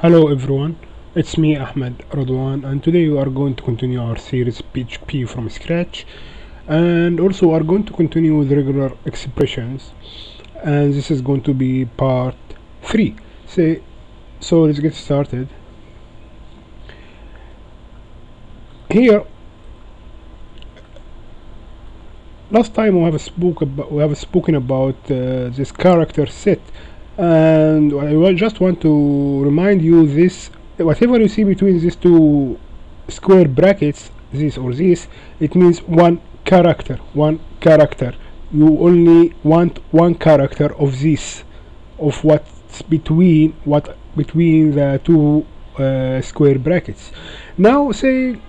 Hello everyone, it's me Ahmed Radwan, and today we are going to continue our series PHP from scratch, and also we are going to continue with regular expressions, and this is going to be part 3. So let's get started. Here, last time we have spoken about this character set, and I just want to remind you this: whatever you see between these two square brackets, this or this, it means one character. You only want one character of this, of what's between the two square brackets. Now, say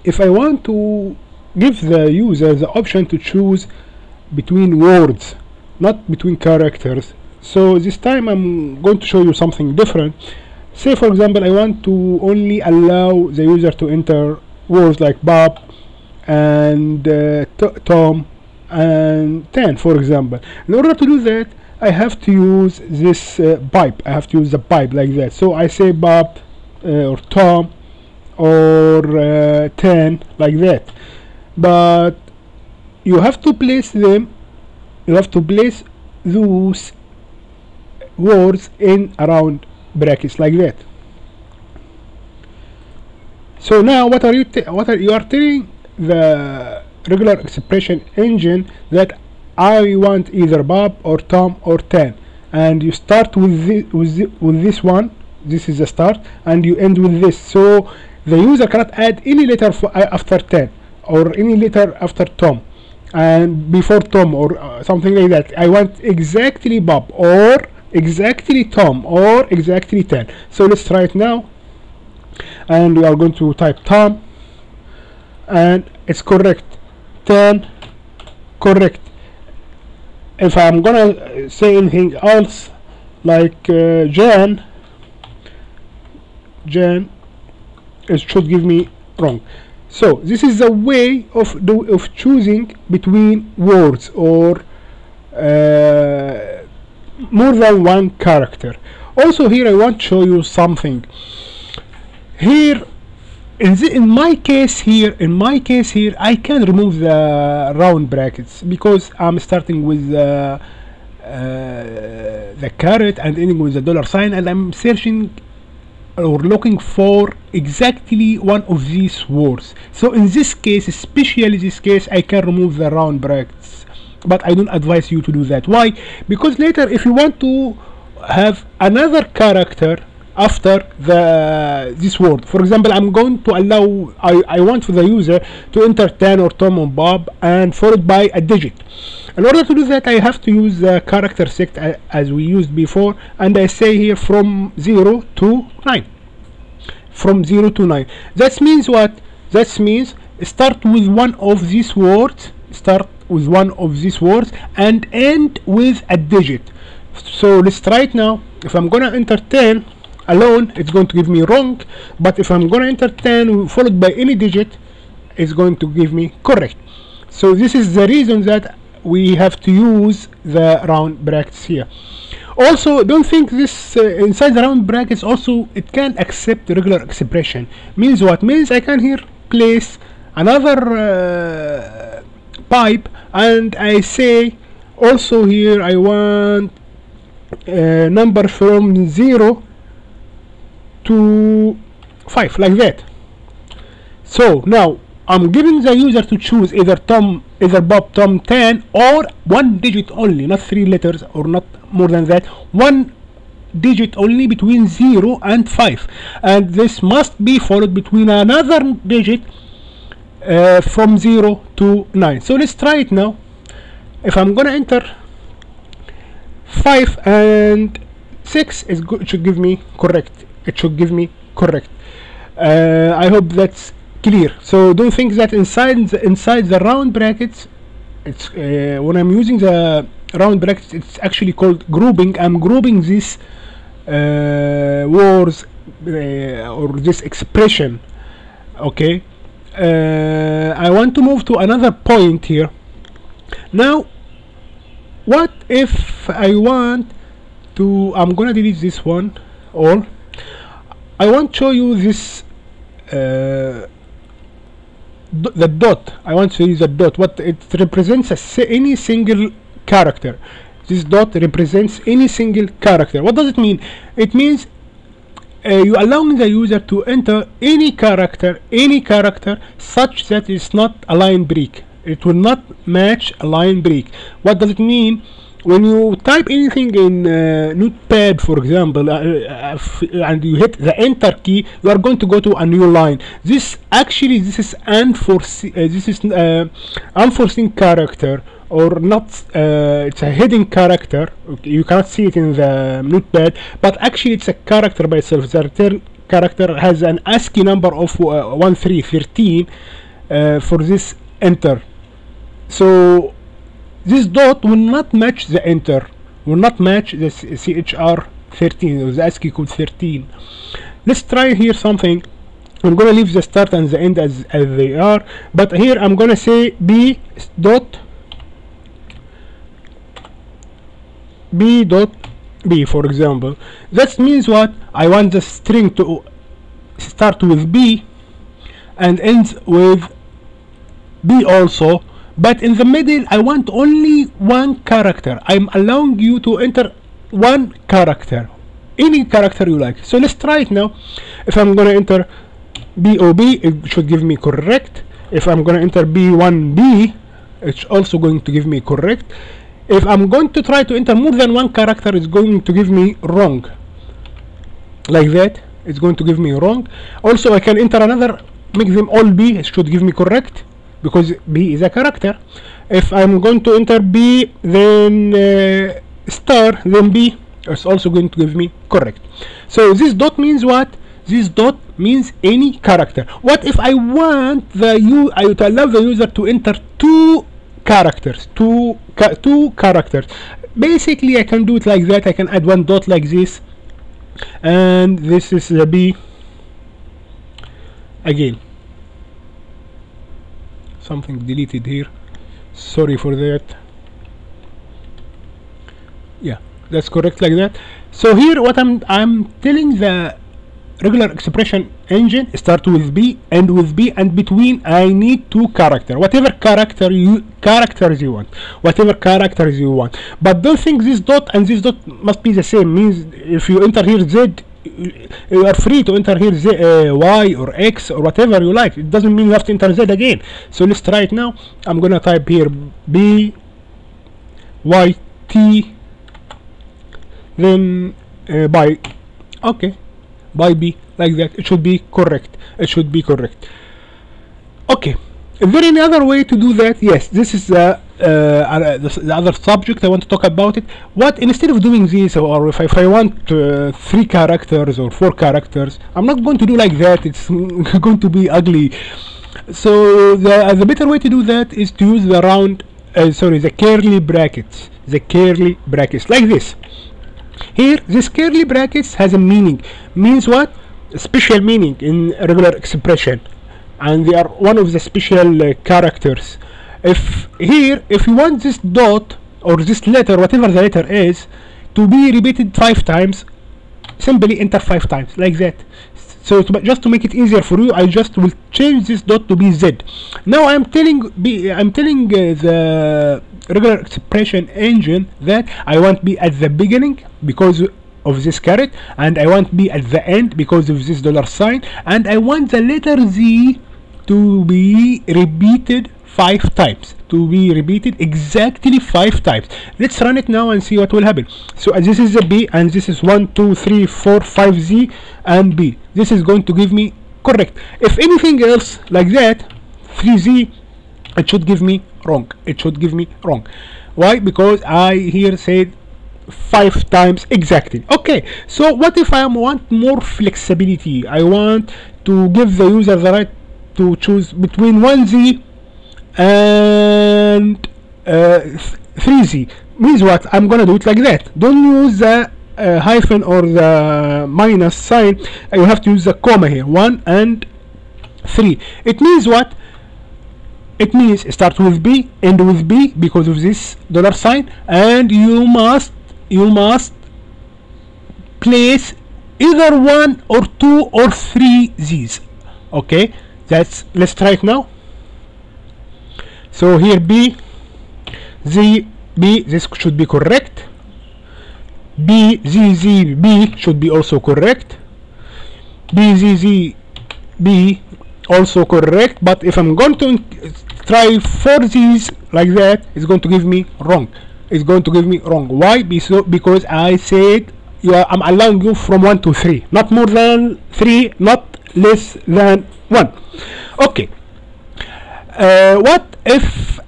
if I want to give the user the option to choose between words, not between characters. So this time I'm going to show you something different. Say for example I want to only allow the user to enter words like Bob and Tom and 10, for example. In order to do that, I have to use this pipe. I have to use the pipe like that. So I say Bob or Tom or 10 like that. But you have to place them, you have to place those words in around brackets like that. So now what are you telling the regular expression engine that I want either Bob or Tom or 10, and you start with this one. This is the start, and you end with this. So the user cannot add any letter after 10 or any letter after Tom and before Tom or something like that. I want exactly Bob or exactly Tom or exactly 10. So let's try it now, and we are going to type Tom, and it's correct. 10 correct. If I'm gonna say anything else like Jan, it should give me wrong. So this is the way of choosing between words or more than one character. Also here I want to show you something. Here in my case here I can remove the round brackets because I'm starting with the caret and ending with the dollar sign, and I'm searching or looking for exactly one of these words. So in this case, especially this case, I can remove the round brackets, but I don't advise you to do that. Why? Because later if you want to have another character after this word, for example, I'm going to allow, I want for the user to enter 10 or Tom or Bob and followed by a digit. In order to do that, I have to use the character set as we used before, and I say here from 0 to 9. From 0 to 9. That means what? That means start with one of these words, and end with a digit. So let's try it now. If I'm gonna enter 10 alone, it's going to give me wrong, but if I'm gonna enter 10 followed by any digit, it's going to give me correct. So this is the reason that we have to use the round brackets here. Also, don't think this inside the round brackets also it can accept regular expression. Means what? Means I can here place another pipe, and I say also here I want number from 0 to 5 like that. So now I'm giving the user to choose either Bob, Tom, 10, or one digit only, not 3 letters or not more than that, one digit only between 0 and 5, and this must be followed between another digit from 0 to 9. So let's try it now. If I'm gonna enter 5 and 6, it should give me correct. I hope that's clear. So don't think that inside the round brackets, it's when I'm using the round brackets, it's actually called grouping. I'm grouping these words or this expression. Okay, I want to move to another point here. Now what if I want to, I'm gonna delete this one all. I want to show you this the dot. I want to use the dot. What it represents any single character. This dot represents any single character. What does it mean? It means you allowing the user to enter any character such that it's not a line break. It will not match a line break. What does it mean? When you type anything in Notepad, for example, and you hit the enter key, you are going to go to a new line. This is unforeseen character, or not. It's a hidden character. Okay, you cannot see it in the Notepad, but actually it's a character by itself. The return character has an ASCII number of 1313 for this enter. So this dot will not match the enter, will not match the CHR 13 or the ASCII code 13. Let's try here something. I'm gonna leave the start and the end as they are, but here I'm gonna say b dot b, for example. That means what? I want the string to start with b and ends with b also, but in the middle I want only one character. I'm allowing you to enter one character, any character you like. So let's try it now. If I'm gonna enter BOB, it should give me correct. If I'm gonna enter B1B, it's also going to give me correct. If I'm going to try to enter more than one character, it's going to give me wrong. Like that, it's going to give me wrong. Also, I can enter another, make them all B, it should give me correct, because B is a character. If I'm going to enter B, then star, then B, it's also going to give me correct. So this dot means what? This dot means any character. What if I want to allow the user to enter two characters? Two characters. Basically, I can do it like that. I can add one dot like this, and this is the B again. Something deleted here. Sorry for that. Yeah, that's correct like that. So here, what I'm telling the regular expression engine, start with B, end with B, and between I need two characters, whatever characters you want, but don't think this dot and this dot must be the same. Means if you enter here Z, you are free to enter here Z, Y or X or whatever you like. It doesn't mean you have to enter Z again. So let's try it now. I'm gonna type here B Y T, then by, okay, by B, like that. It should be correct. Okay, is there any other way to do that? Yes, this is the other subject I want to talk about it. What, instead of doing this, or if I want 3 characters or 4 characters, I'm not going to do like that. It's going to be ugly. So the better way to do that is to use the curly brackets. Like this. Here, this curly brackets has a meaning. Means what? A special meaning in regular expression, and they are one of the special characters. If you want this dot or this letter, whatever the letter is, to be repeated 5 times, simply enter 5 times like that. So just to make it easier for you, I just will change this dot to be Z. Now I'm telling the regular expression engine that I want B at the beginning because of this caret, and I want B at the end because of this $sign, and I want the letter Z to be repeated 5 times, exactly 5 times. Let's run it now and see what will happen. So this is the B, and this is 1 2 3 4 5 Z and B. This is going to give me correct. If anything else like that, 3Z, it should give me wrong. Why? Because I here said 5 times exactly. Okay, so what if I want more flexibility? I want to give the user the right to choose between 1Z and 3Z. Means what? I'm gonna do it like that. Don't use the hyphen or the minus sign. You have to use the comma here. 1 and 3. It means what? It means start with B, end with B because of this $sign, and you must place either one or two or three Z's. Okay, let's try it now. So here B, Z, B, this should be correct. B, Z, Z, B should be also correct. B, Z, Z, B also correct. But if I'm going to try 4 Z's like that, it's going to give me wrong. It's going to give me wrong. Why? Because I said I'm allowing you from 1 to 3, not more than 3, not less than 1. Okay. What if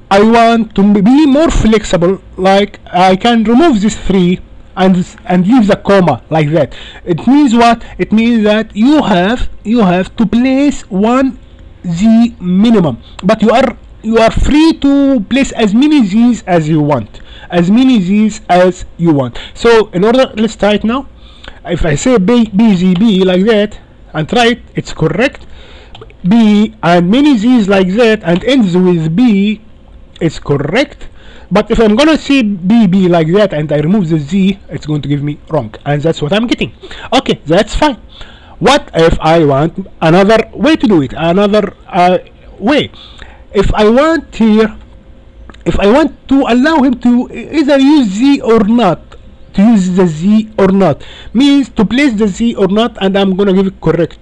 I want to be more flexible? Like I can remove this 3 and leave the comma like that. It means what? It means that you have to place 1 Z minimum, but you are free to place as many Z's as you want. So in order, let's try it now. If I say B, Z, B like that and try it, it's correct. B and many Z's like that and ends with B, it's correct. But if I'm gonna say B like that and I remove the Z, it's going to give me wrong, and that's what I'm getting. Okay, that's fine. What if I want another way to do it? Another way. If I want to allow him to either use Z or not, to use the Z or not, means to place the Z or not, and I'm gonna give it correct,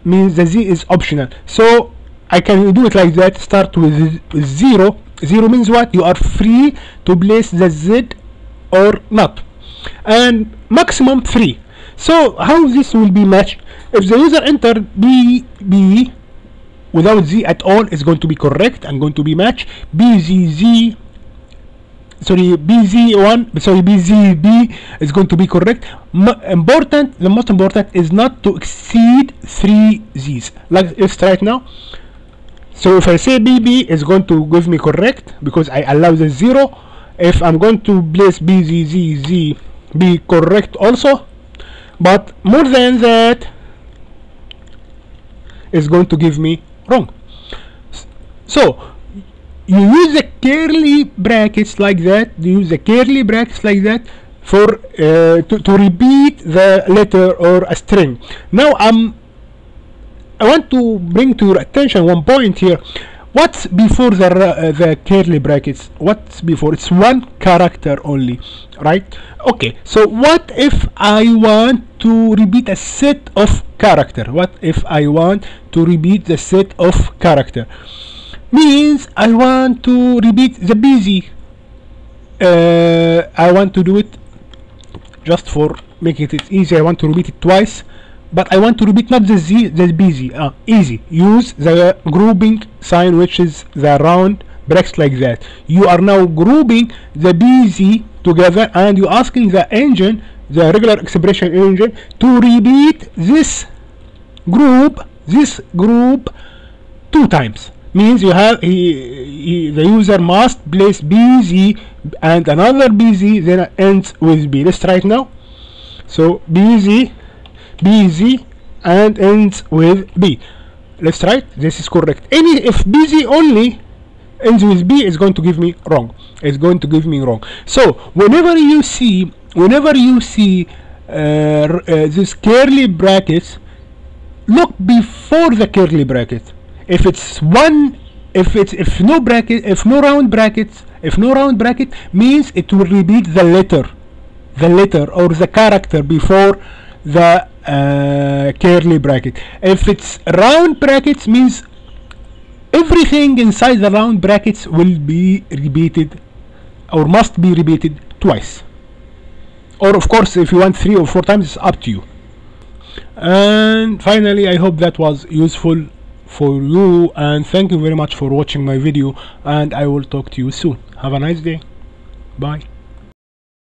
means the Z is optional. So I can do it like that. Start with 0. 0 means what? You are free to place the Z or not, and maximum 3. So how this will be matched? If the user enter B without Z at all, is going to be correct and going to be matched. BZB is going to be correct. The most important is not to exceed 3 Z's. Let's try it now. So if I say BB, is going to give me correct because I allow the 0. If I'm going to place BZZ, be correct also, but more than that is going to give me wrong. So you use the curly brackets like that. For to repeat the letter or a string. Now I want to bring to your attention one point here. What's before the curly brackets? What's before? It's one character only, right? Okay, so what if I want to repeat a set of character? What if I want to repeat the set of character? Means I want to repeat the BZ. I want to do it just for making it easy. I want to repeat it twice. But I want to repeat not the Z, the BZ. Easy. Use the grouping sign, which is the round brackets like that. You are now grouping the BZ together, and you asking the engine, the regular expression engine, to repeat this group 2 times. Means you have the user must place BZ and another BZ, then it ends with B. Let's try it now. So BZ and ends with B. Let's try it. This is correct. If BZ only ends with B, is going to give me wrong. So whenever you see these curly brackets, look before the curly bracket. If it's no round bracket, means it will repeat the letter or the character before the curly bracket. If it's round brackets, means everything inside the round brackets will be repeated or must be repeated twice. Or of course, if you want 3 or 4 times, it's up to you. And finally, I hope that was useful for you, and thank you very much for watching my video, and I will talk to you soon. Have a nice day. Bye.